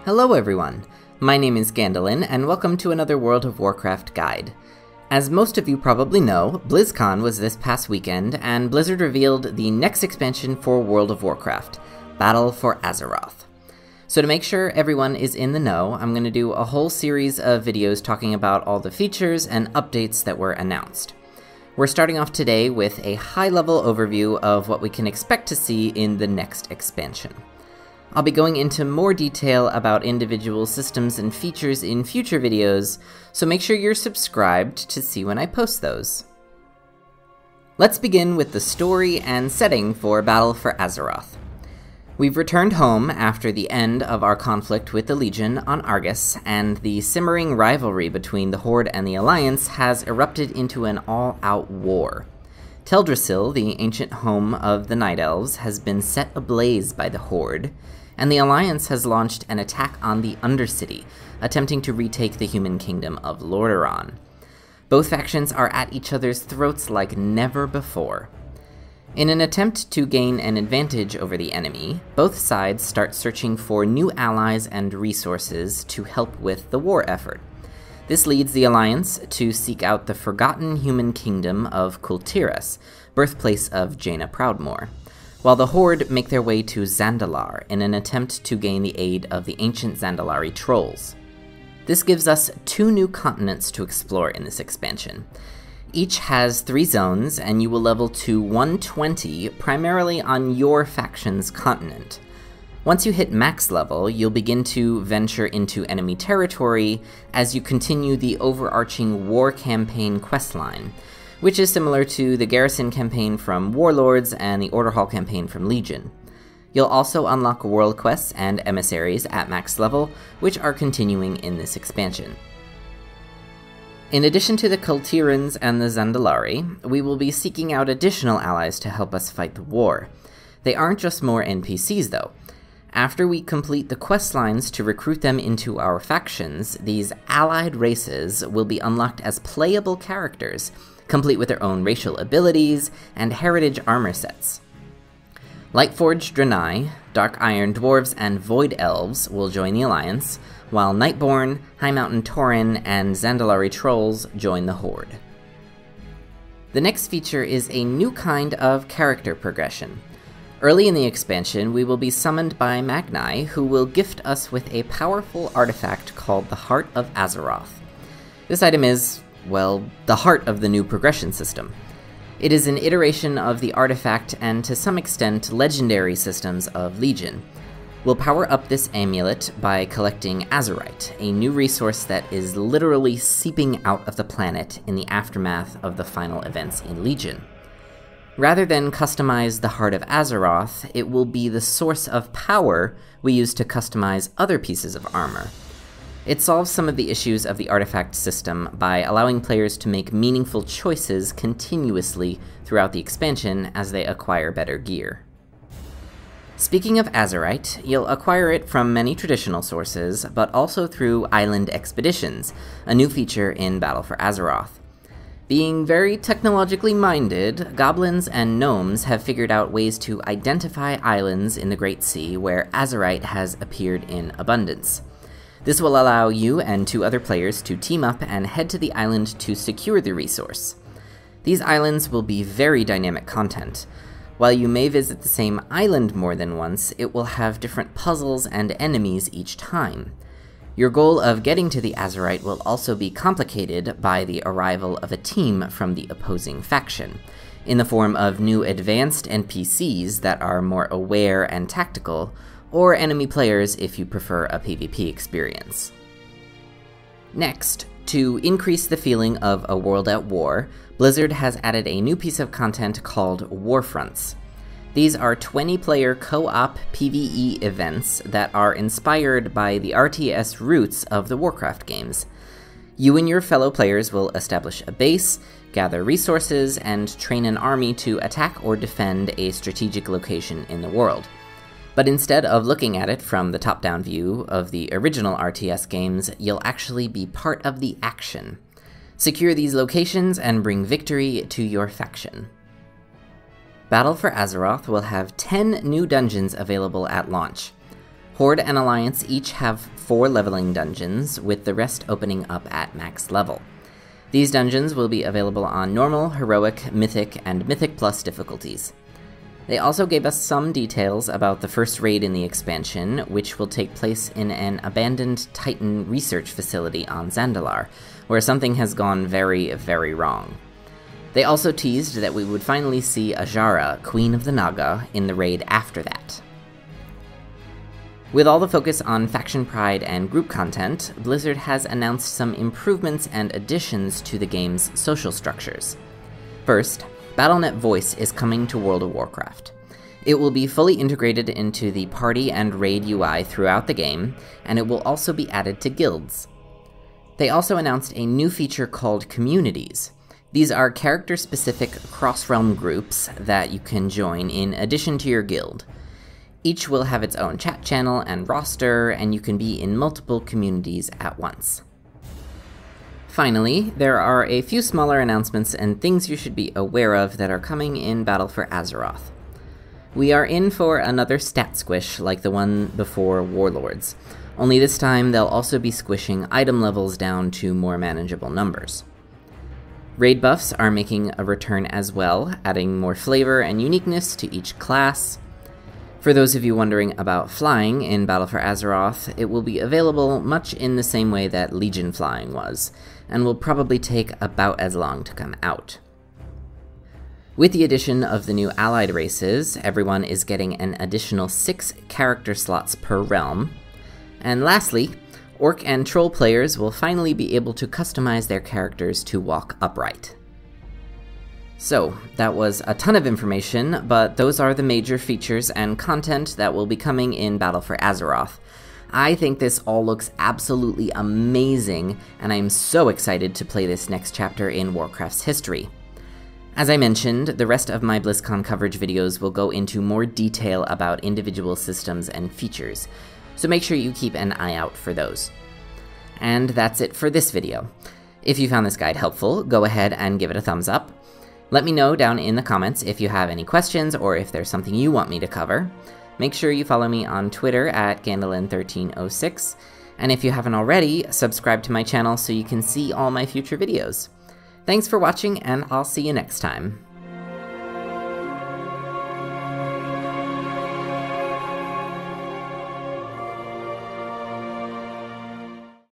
Hello everyone, my name is Gandalin, and welcome to another World of Warcraft guide. As most of you probably know, BlizzCon was this past weekend, and Blizzard revealed the next expansion for World of Warcraft, Battle for Azeroth. So to make sure everyone is in the know, I'm going to do a whole series of videos talking about all the features and updates that were announced. We're starting off today with a high-level overview of what we can expect to see in the next expansion. I'll be going into more detail about individual systems and features in future videos, so make sure you're subscribed to see when I post those. Let's begin with the story and setting for Battle for Azeroth. We've returned home after the end of our conflict with the Legion on Argus, and the simmering rivalry between the Horde and the Alliance has erupted into an all-out war. Teldrassil, the ancient home of the Night Elves, has been set ablaze by the Horde, and the Alliance has launched an attack on the Undercity, attempting to retake the human kingdom of Lordaeron. Both factions are at each other's throats like never before. In an attempt to gain an advantage over the enemy, both sides start searching for new allies and resources to help with the war effort. This leads the Alliance to seek out the forgotten human kingdom of Kul Tiras, birthplace of Jaina Proudmoore, while the Horde make their way to Zandalar in an attempt to gain the aid of the ancient Zandalari trolls. This gives us 2 new continents to explore in this expansion. Each has 3 zones, and you will level to 120 primarily on your faction's continent. Once you hit max level, you'll begin to venture into enemy territory as you continue the overarching War Campaign questline, which is similar to the Garrison campaign from Warlords and the Order Hall campaign from Legion. You'll also unlock world quests and emissaries at max level, which are continuing in this expansion. In addition to the Kul Tiras and the Zandalari, we will be seeking out additional allies to help us fight the war. They aren't just more NPCs though. After we complete the quest lines to recruit them into our factions, these allied races will be unlocked as playable characters, complete with their own racial abilities and heritage armor sets. Lightforged Draenei, Dark Iron Dwarves, and Void Elves will join the Alliance, while Nightborn, High Mountain Tauren, and Zandalari Trolls join the Horde. The next feature is a new kind of character progression. Early in the expansion, we will be summoned by Magni, who will gift us with a powerful artifact called the Heart of Azeroth. This item is, well, the heart of the new progression system. It is an iteration of the artifact and, to some extent, legendary systems of Legion. We'll power up this amulet by collecting Azerite, a new resource that is literally seeping out of the planet in the aftermath of the final events in Legion. Rather than customize the Heart of Azeroth, it will be the source of power we use to customize other pieces of armor. It solves some of the issues of the artifact system by allowing players to make meaningful choices continuously throughout the expansion as they acquire better gear. Speaking of Azerite, you'll acquire it from many traditional sources, but also through Island Expeditions, a new feature in Battle for Azeroth. Being very technologically minded, goblins and gnomes have figured out ways to identify islands in the Great Sea where Azerite has appeared in abundance. This will allow you and 2 other players to team up and head to the island to secure the resource. These islands will be very dynamic content. While you may visit the same island more than once, it will have different puzzles and enemies each time. Your goal of getting to the Azerite will also be complicated by the arrival of a team from the opposing faction, in the form of new advanced NPCs that are more aware and tactical, or enemy players if you prefer a PvP experience. Next, to increase the feeling of a world at war, Blizzard has added a new piece of content called Warfronts. These are 20-player co-op PvE events that are inspired by the RTS roots of the Warcraft games. You and your fellow players will establish a base, gather resources, and train an army to attack or defend a strategic location in the world. But instead of looking at it from the top-down view of the original RTS games, you'll actually be part of the action. Secure these locations and bring victory to your faction. Battle for Azeroth will have 10 new dungeons available at launch. Horde and Alliance each have 4 leveling dungeons, with the rest opening up at max level. These dungeons will be available on normal, heroic, mythic, and mythic plus difficulties. They also gave us some details about the first raid in the expansion, which will take place in an abandoned Titan research facility on Zandalar, where something has gone very, very wrong. They also teased that we would finally see Ajara, Queen of the Naga, in the raid after that. With all the focus on faction pride and group content, Blizzard has announced some improvements and additions to the game's social structures. First, BattleNet Voice is coming to World of Warcraft. It will be fully integrated into the party and raid UI throughout the game, and it will also be added to guilds. They also announced a new feature called Communities. These are character-specific cross-realm groups that you can join in addition to your guild. Each will have its own chat channel and roster, and you can be in multiple communities at once. Finally, there are a few smaller announcements and things you should be aware of that are coming in Battle for Azeroth. We are in for another stat squish like the one before Warlords, only this time they'll also be squishing item levels down to more manageable numbers. Raid buffs are making a return as well, adding more flavor and uniqueness to each class. For those of you wondering about flying in Battle for Azeroth, it will be available much in the same way that Legion flying was, and will probably take about as long to come out. With the addition of the new allied races, everyone is getting an additional 6 character slots per realm. And lastly, Orc and Troll players will finally be able to customize their characters to walk upright. So, that was a ton of information, but those are the major features and content that will be coming in Battle for Azeroth. I think this all looks absolutely amazing, and I'm so excited to play this next chapter in Warcraft's history. As I mentioned, the rest of my BlizzCon coverage videos will go into more detail about individual systems and features, so make sure you keep an eye out for those. And that's it for this video. If you found this guide helpful, go ahead and give it a thumbs up. Let me know down in the comments if you have any questions or if there's something you want me to cover. Make sure you follow me on Twitter at Gandalin1306, and if you haven't already, subscribe to my channel so you can see all my future videos. Thanks for watching, and I'll see you next time.